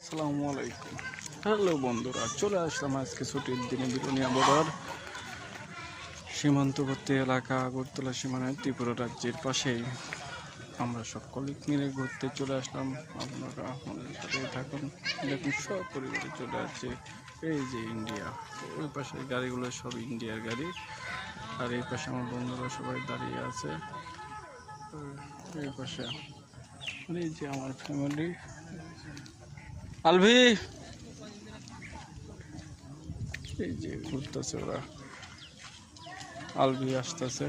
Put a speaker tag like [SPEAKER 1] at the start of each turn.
[SPEAKER 1] আসসালামু আলাইকুম। হ্যালো বন্ধুরা, চলে আসলাম আজকে ছুটির দিনে বিলোনিয়া বর্ডার সীমান্তবর্তী এলাকা আগরতলা সীমানায় ত্রিপুরা রাজ্যের পাশেই আমরা সব কলিগ মিলে ঘুরতে চলে আসলাম। আপনারা আমাদের সাথে থাকুন, দেখুন সব পরিবারে চলে আসছে। এই যে ইন্ডিয়া, ওই পাশের গাড়িগুলো সব ইন্ডিয়ার গাড়ি, আর এই পাশে আমার বন্ধুরা সবাই দাঁড়িয়ে আছে। এই পাশে এই যে আমার ফ্যামিলি। আলভি, এই যে ঘুরতেছে ওরা, আলভি আসতেছে।